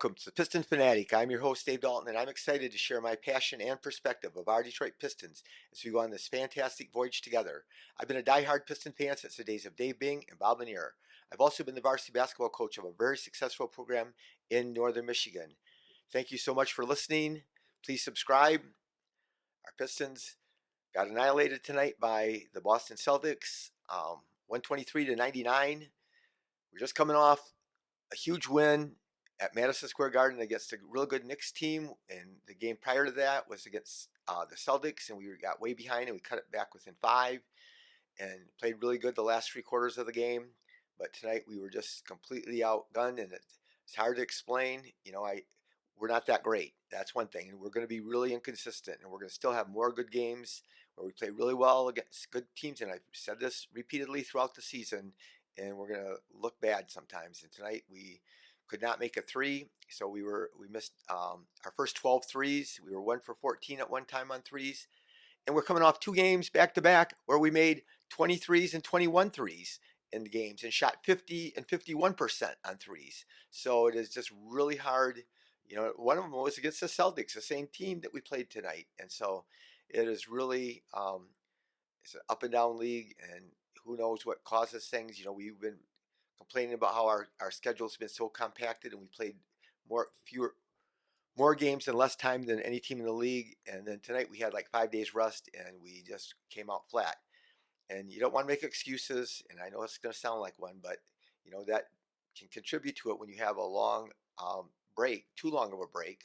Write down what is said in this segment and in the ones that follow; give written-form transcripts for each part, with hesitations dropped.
Welcome to the Piston Fanatic. I'm your host, Dave Dalton, and I'm excited to share my passion and perspective of our Detroit Pistons as we go on this fantastic voyage together. I've been a die-hard Piston fan since the days of Dave Bing and Bob Lanier. I've also been the varsity basketball coach of a very successful program in northern Michigan. Thank you so much for listening. Please subscribe. Our Pistons got annihilated tonight by the Boston Celtics, 123 to 99. We're just coming off a huge win at Madison Square Garden against a real good Knicks team, and the game prior to that was against the Celtics, and we got way behind and we cut it back within 5 and played really good the last 3 quarters of the game. But tonight we were just completely outgunned, and it's hard to explain. We're not that great. That's one thing, and we're going to be really inconsistent, and we're going to still have more good games where we play really well against good teams, and I've said this repeatedly throughout the season, and we're going to look bad sometimes. And tonight we could not make a three, so we missed our first 12 threes. We were 1 for 14 at one time on threes, and we're coming off 2 games back to back where we made 23s and 21 threes in the games and shot 50 and 51% on threes. So it is just really hard. One of them was against the Celtics, the same team that we played tonight, and so it is really it's an up and down league, and who knows what causes things. We've been complaining about how our schedule's been so compacted, and we played more games in less time than any team in the league. And then tonight we had like 5 days rest, and we just came out flat. And you don't want to make excuses, and I know it's going to sound like one, but that can contribute to it when you have a long break, too long of a break.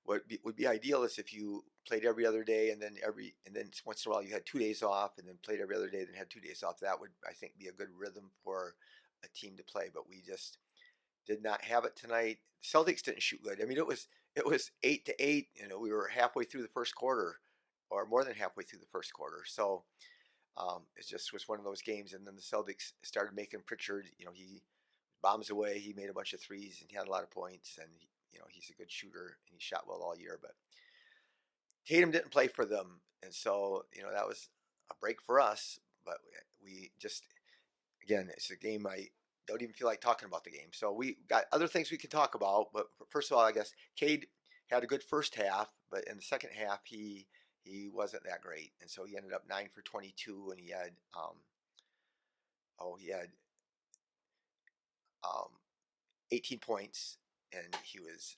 What would be ideal is if you played every other day, and then once in a while you had 2 days off, and then played every other day, then had 2 days off. That would, I think, be a good rhythm for a team to play. But we just did not have it tonight. Celtics didn't shoot good. I mean, it was 8-8. We were halfway through the first quarter, or more than halfway through the first quarter. So it just was one of those games. And then the Celtics started making Pritchard. He bombs away. He made a bunch of threes, and he had a lot of points. And he's a good shooter, and he shot well all year. But Tatum didn't play for them, and so that was a break for us. But we just, again, it's a game I don't even feel like talking about the game. So we got other things we can talk about. But first of all, I guess Cade had a good first half, but in the second half he wasn't that great, and so he ended up 9 for 22, and he had 18 points, and he was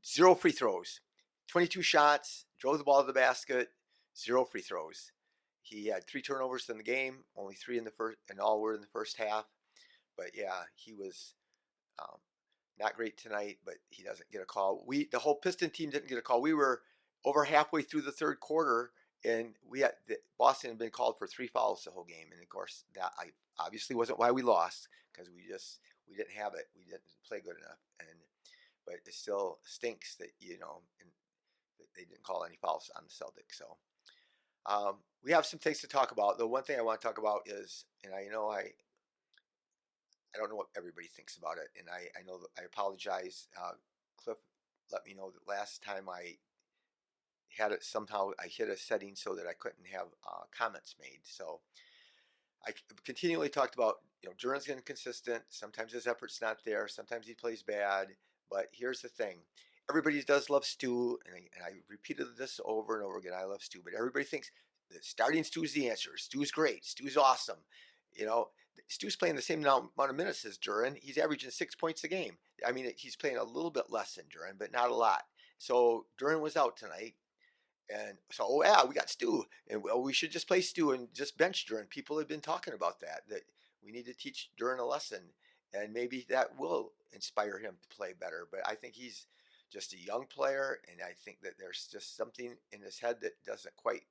0 free throws, 22 shots, drove the ball to the basket, 0 free throws. He had 3 turnovers in the game, only 3 in the first, and all were in the first half. But yeah, he was not great tonight, but he doesn't get a call. The whole Piston team didn't get a call. We were over halfway through the third quarter, and Boston had been called for 3 fouls the whole game. And of course, that obviously wasn't why we lost, because we didn't have it. We didn't play good enough, but it still stinks that that they didn't call any fouls on the Celtics. So we have some things to talk about. The one thing I want to talk about is, and I don't know what everybody thinks about it, and I know that I apologize. Cliff let me know that last time I had it, somehow I hit a setting so that I couldn't have comments made. So I continually talked about, Duren's inconsistent. Sometimes his effort's not there. Sometimes he plays bad. But here's the thing. Everybody does love Stu, and I repeated this over and over again. I love Stu, but everybody thinks that starting Stu's the answer. Stu's great. Stu's awesome. Stu's playing the same amount of minutes as Duren. He's averaging 6 points a game. I mean, he's playing a little bit less than Duren, but not a lot. So Duren was out tonight. And so, we got Stu, and we should just play Stu and just bench Duren. People have been talking about that we need to teach Duren a lesson, and maybe that will inspire him to play better. But I think he's just a young player, and I think that there's just something in his head that doesn't quite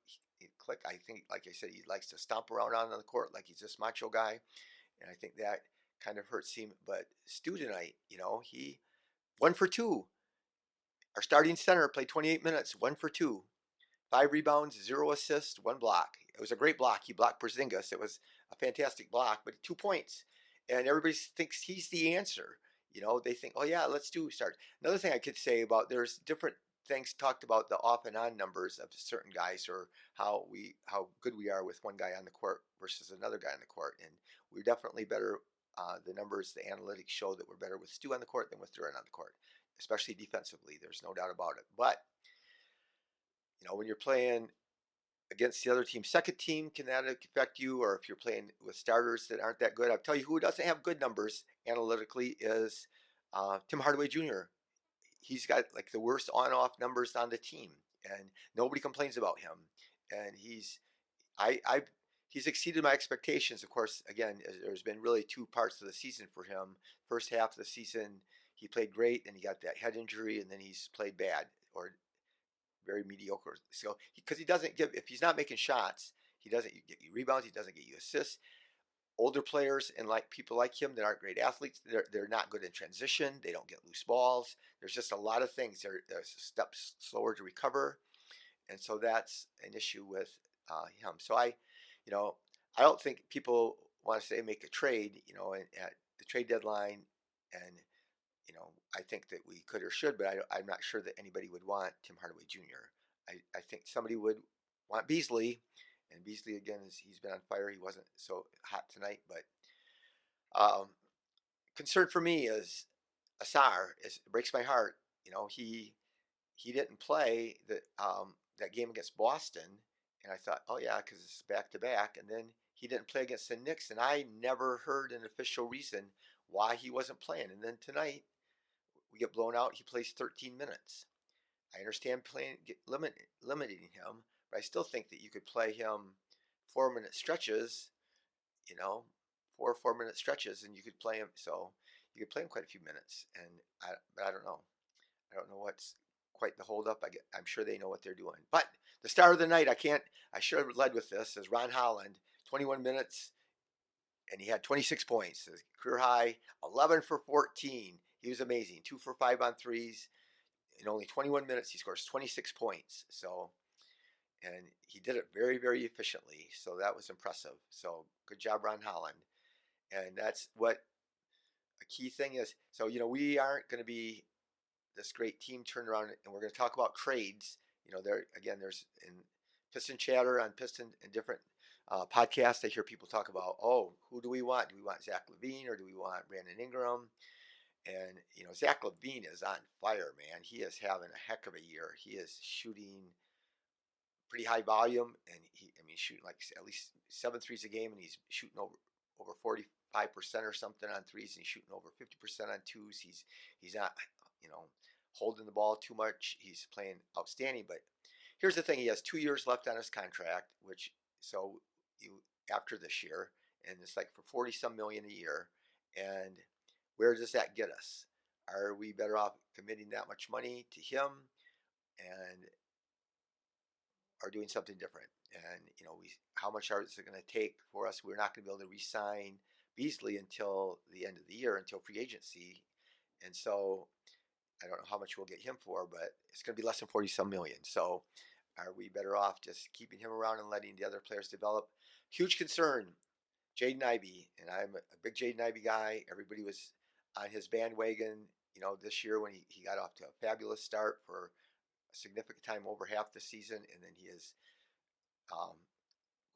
click. I think, like I said, he likes to stomp around on the court like he's this macho guy, and I think that kind of hurts him. But Stu tonight, he 1 for 2. Our starting center played 28 minutes, 1 for 2. 5 rebounds, 0 assists, 1 block. It was a great block. He blocked Porzingis. It was a fantastic block, but 2 points. And everybody thinks he's the answer. They think, oh yeah, let's start. Another thing I could say about, there's different things talked about the off and on numbers of certain guys, or how good we are with one guy on the court versus another guy on the court. And we're definitely better. The numbers, the analytics show that we're better with Stu on the court than with Duren on the court. especially defensively. There's no doubt about it. But when you're playing against the other team's second team, can that affect you? Or if you're playing with starters that aren't that good, I'll tell you who doesn't have good numbers analytically is Tim Hardaway Jr. He's got like the worst on-off numbers on the team, and nobody complains about him. And I he's exceeded my expectations. Of course, again, there's been really two parts of the season for him. First half of the season, he played great, and he got that head injury, and then he's played bad or very mediocre. So because he doesn't give, if he's not making shots, he doesn't get you rebounds, he doesn't get you assists. Older players and like people like him that aren't great athletes, they're not good in transition. They don't get loose balls. There's just a lot of things. They're steps slower to recover, and so that's an issue with him. So I don't think people want to say make a trade, at the trade deadline, and I think that we could or should, but I'm not sure that anybody would want Tim Hardaway Jr. I think somebody would want Beasley, and Beasley again he's been on fire. He wasn't so hot tonight, but concern for me is Asar. It breaks my heart. He didn't play that game against Boston, and I thought, oh yeah, because it's back to back, and then he didn't play against the Knicks, and I never heard an official reason why he wasn't playing. And then tonight we get blown out. He plays 13 minutes. I understand limiting him, but I still think that you could play him 4 minute stretches, you know, 4 4 minute stretches, and you could play him. So you could play him quite a few minutes, but I don't know. I don't know what's quite the holdup. I'm sure they know what they're doing. But the star of the night, I should have led with this, is Ron Holland, 21 minutes, and he had 26 points. His career high, 11 for 14. He was amazing. 2 for 5 on threes. In only 21 minutes, he scores 26 points. And he did it very, very efficiently. So that was impressive. So good job, Ron Holland. And that's what a key thing is. So, we aren't going to be this great team turned around, and we're going to talk about trades. There's in Piston chatter on Piston and different podcasts. I hear people talk about, oh, who do we want? Do we want Zach Lavine or do we want Brandon Ingram? And Zach Lavine is on fire, man. He is having a heck of a year. He is shooting pretty high volume, and he's shooting like at least 7 threes a game, and he's shooting over 45% or something on threes, and he's shooting over 50% on twos. He's not holding the ball too much. He's playing outstanding. But here's the thing: he has 2 years left on his contract, after this year, and it's like for 40 some million a year. And where does that get us? Are we better off committing that much money to him and are doing something different? And how much is it going to take for us? We're not going to be able to re-sign Beasley until the end of the year, until free agency, and so I don't know how much we'll get him for, but it's going to be less than 40 some million. So are we better off just keeping him around and letting the other players develop? Huge concern, Jaden Ivey, and I'm a big Jaden Ivey guy. Everybody was on his bandwagon, this year when he got off to a fabulous start for a significant time, over half the season, and then he has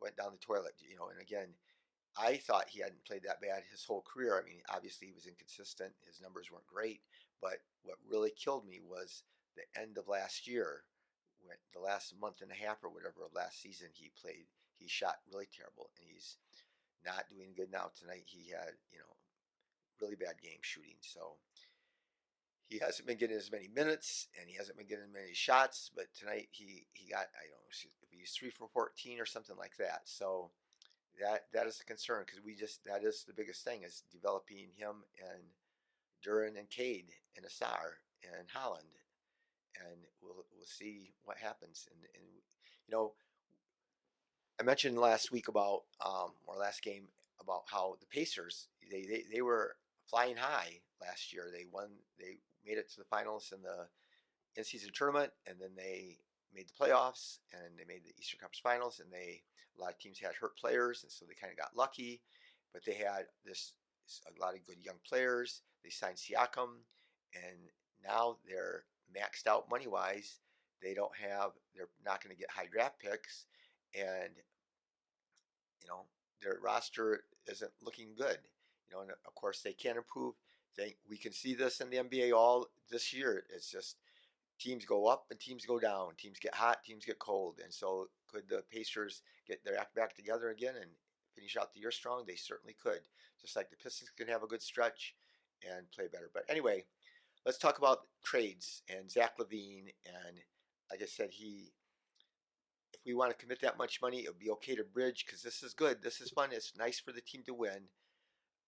went down the toilet, and again, I thought he hadn't played that bad his whole career. Obviously he was inconsistent. His numbers weren't great, but what really killed me was the end of last year, when the last month and a half or whatever of last season he played. He shot really terrible, and he's not doing good now. Tonight he had, really bad game shooting. So he hasn't been getting as many minutes, and he hasn't been getting many shots. But tonight he got, I don't know if he's 3 for 14 or something like that. So that is a concern, because that is the biggest thing, is developing him and Duren and Cade and Asar and Holland, and we'll see what happens. And I mentioned last week about or last game about how the Pacers they were flying high last year. They made it to the finals in the in-season tournament, and then they made the playoffs, and they made the Eastern Conference Finals, and a lot of teams had hurt players, and so they kind of got lucky, but they had a lot of good young players. They signed Siakam, and now they're maxed out money-wise. They're not going to get high draft picks, and their roster isn't looking good. And of course they can improve. think we can see this in the NBA all this year. It's just teams go up and teams go down. Teams get hot, teams get cold. And so could the Pacers get their act back together again and finish out the year strong? They certainly could. Just like the Pistons can have a good stretch and play better. But anyway, let's talk about trades and Zach Lavine. And like I said, if we want to commit that much money, it would be okay to bridge because this is good. This is fun. It's nice for the team to win.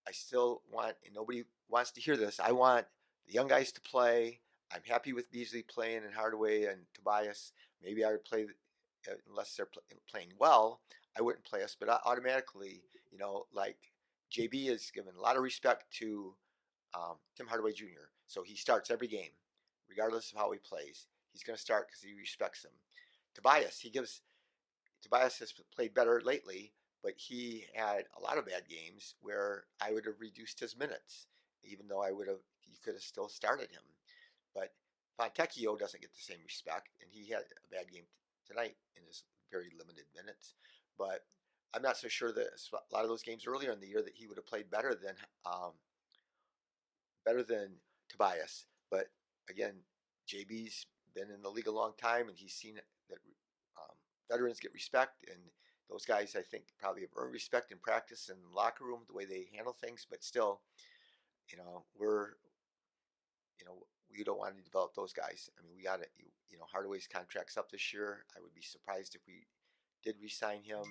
I still want, and nobody wants to hear this, I want the young guys to play. I'm happy with Beasley playing and Hardaway and Tobias. Maybe I would play, unless they're playing well, I wouldn't play us. But automatically, like JB is given a lot of respect to Tim Hardaway Jr. So he starts every game, regardless of how he plays. He's going to start because he respects him. Tobias has played better lately, but he had a lot of bad games where I would have reduced his minutes, even though you could have still started him. But Fontecchio doesn't get the same respect, and he had a bad game tonight in his very limited minutes. But I'm not so sure that a lot of those games earlier in the year that he would have played better than Tobias. But again, JB's been in the league a long time, and he's seen that veterans get respect, and those guys I think probably have earned respect in practice and locker room, the way they handle things. But still, we're we don't want to develop those guys. I mean, we got to, Hardaway's contract's up this year. I would be surprised if we did re-sign him,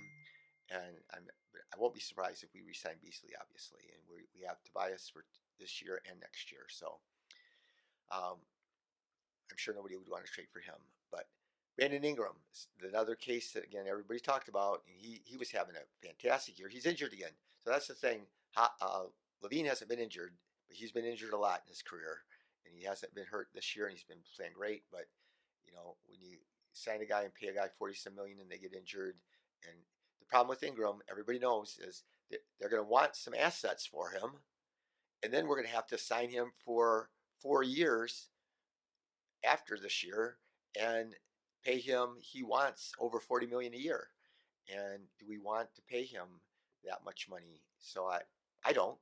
and I won't be surprised if we re-sign Beasley, obviously, and we have Tobias for this year and next year. So um, I'm sure nobody would want to trade for him. But Brandon Ingram, another case that again everybody talked about, and he was having a fantastic year. He's injured again, so that's the thing. Lavine hasn't been injured, but he's been injured a lot in his career, and he hasn't been hurt this year, and he's been playing great. But when you sign a guy and pay a guy 40-some million and they get injured, and the problem with Ingram, everybody knows, is that they're going to want some assets for him, and then we're going to have to sign him for 4 years after this year and pay him. He wants over 40 million a year, and do we want to pay him that much money? So I don't.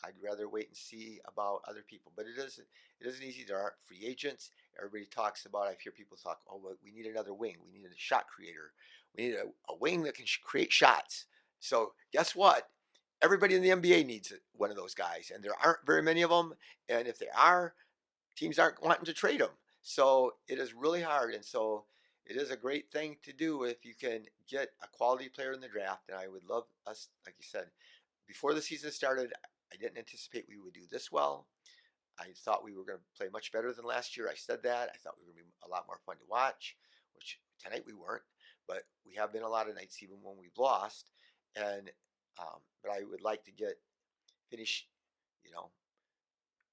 I'd rather wait and see about other people. But it isn't easy. There aren't free agents. Everybody talks about. I hear people talk. Oh, but we need another wing. We need a shot creator. We need a wing that can create shots. So guess what? Everybody in the NBA needs one of those guys, and there aren't very many of them. And if there are, teams aren't wanting to trade them. So it is really hard. And so it is a great thing to do if you can get a quality player in the draft. And I would love us, like you said, before the season started, I didn't anticipate we would do this well. I thought we were going to play much better than last year. I said that. I thought we were going to be a lot more fun to watch, which tonight we weren't. But we have been a lot of nights even when we've lost. And but I would like to finish, you know,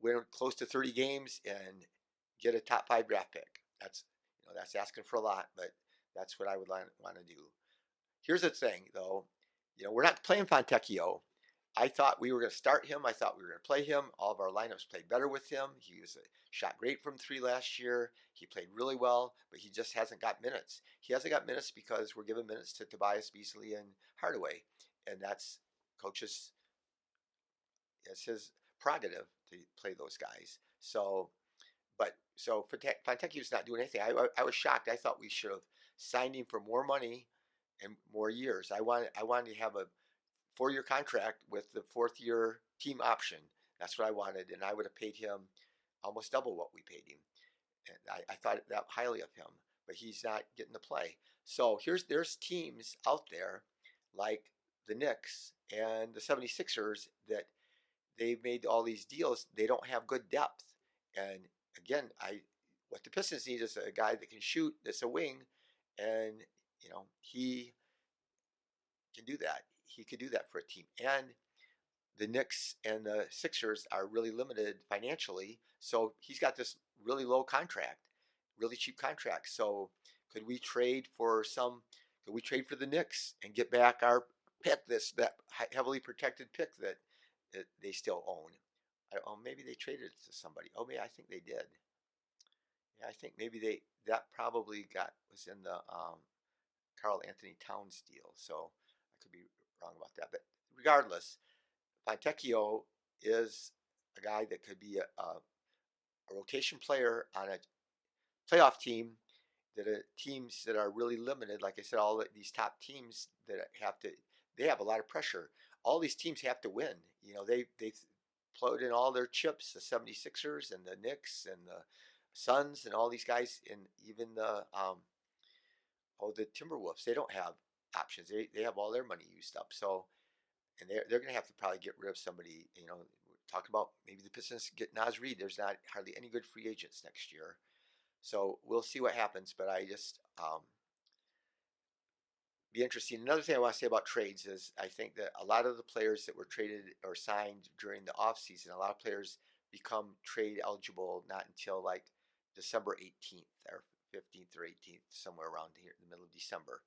win close to 30 games and get a top 5 draft pick. That's asking for a lot, but that's what I would want to do. Here's the thing, though. We're not playing Fontecchio. I thought we were going to start him. I thought we were going to play him. All of our lineups played better with him. He shot great from 3 last year. He played really well, but he just hasn't got minutes. He hasn't got minutes because we're giving minutes to Tobias, Beasley, and Hardaway, and that's coaches. It's his prerogative to play those guys. So Fontecchio's not doing anything. I was shocked. I thought we should have signed him for more money and more years. I wanted to have a 4-year contract with the 4th-year team option. That's what I wanted, and I would have paid him almost double what we paid him. And I thought that highly of him, but he's not getting to play. So there's teams out there like the Knicks and the 76ers that they've made all these deals. They don't have good depth. And again, what the Pistons need is a guy that can shoot, that's a wing, and he can do that. He could do that for a team. And the Knicks and the Sixers are really limited financially, so he's got this really low contract, really cheap contract. So could we trade for the Knicks and get back our pick, that heavily protected pick that they still own? Maybe they traded it to somebody. I think they did. Yeah, I think maybe that probably was in the Karl Anthony Towns deal. So I could be wrong about that. But regardless, Fontecchio is a guy that could be a rotation player on a playoff team, that teams that are really limited, like I said, these top teams that they have a lot of pressure. All these teams have to win. They plowed in all their chips, the 76ers and the Knicks and the Suns and all these guys, and even the Timberwolves. They don't have options. They have all their money used up. So, and they're going to have to probably get rid of somebody. We're talking about maybe the Pistons get Naz Reid. There's not hardly any good free agents next year. So we'll see what happens, but I just be interesting. Another thing I want to say about trades is I think that a lot of the players that were traded or signed during the offseason, a lot of players become trade eligible not until like December 18th or 15th or 18th, somewhere around here in the middle of December.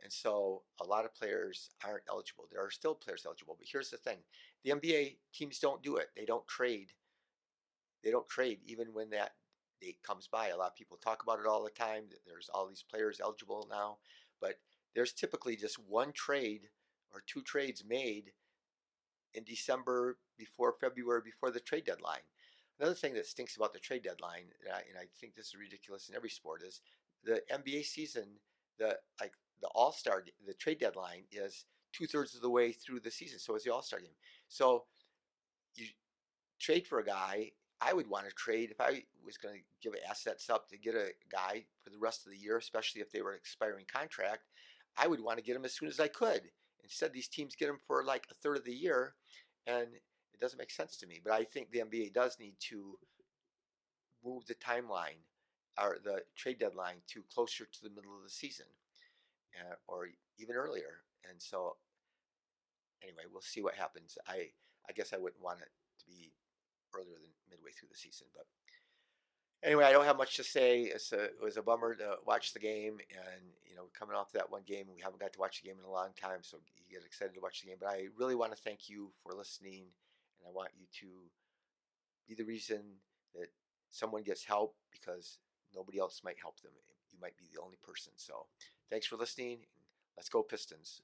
And so a lot of players aren't eligible. There are still players eligible, but here's the thing. The NBA teams don't do it. They don't trade. They don't trade even when that date comes by. A lot of people talk about it all the time, that there's all these players eligible now, but there's typically just one trade or two trades made in December, before February, before the trade deadline. Another thing that stinks about the trade deadline, and I think this is ridiculous in every sport, is the NBA season, the All-Star, the trade deadline is 2/3 of the way through the season. So is the All-Star game. So you trade for a guy. I would want to trade if I was going to give assets up to get a guy for the rest of the year, especially if they were an expiring contract. I would want to get him as soon as I could. Instead, these teams get him for like a third of the year, and it doesn't make sense to me. But I think the NBA does need to move the timeline or the trade deadline to closer to the middle of the season, or even earlier. And so, anyway, we'll see what happens. I guess I wouldn't want it to be earlier than midway through the season. But anyway, I don't have much to say. It was a bummer to watch the game, and coming off that one game, we haven't got to watch the game in a long time, so you get excited to watch the game. But I really want to thank you for listening, and I want you to be the reason that someone gets help, because nobody else might help them. You might be the only person. So thanks for listening. Let's go Pistons.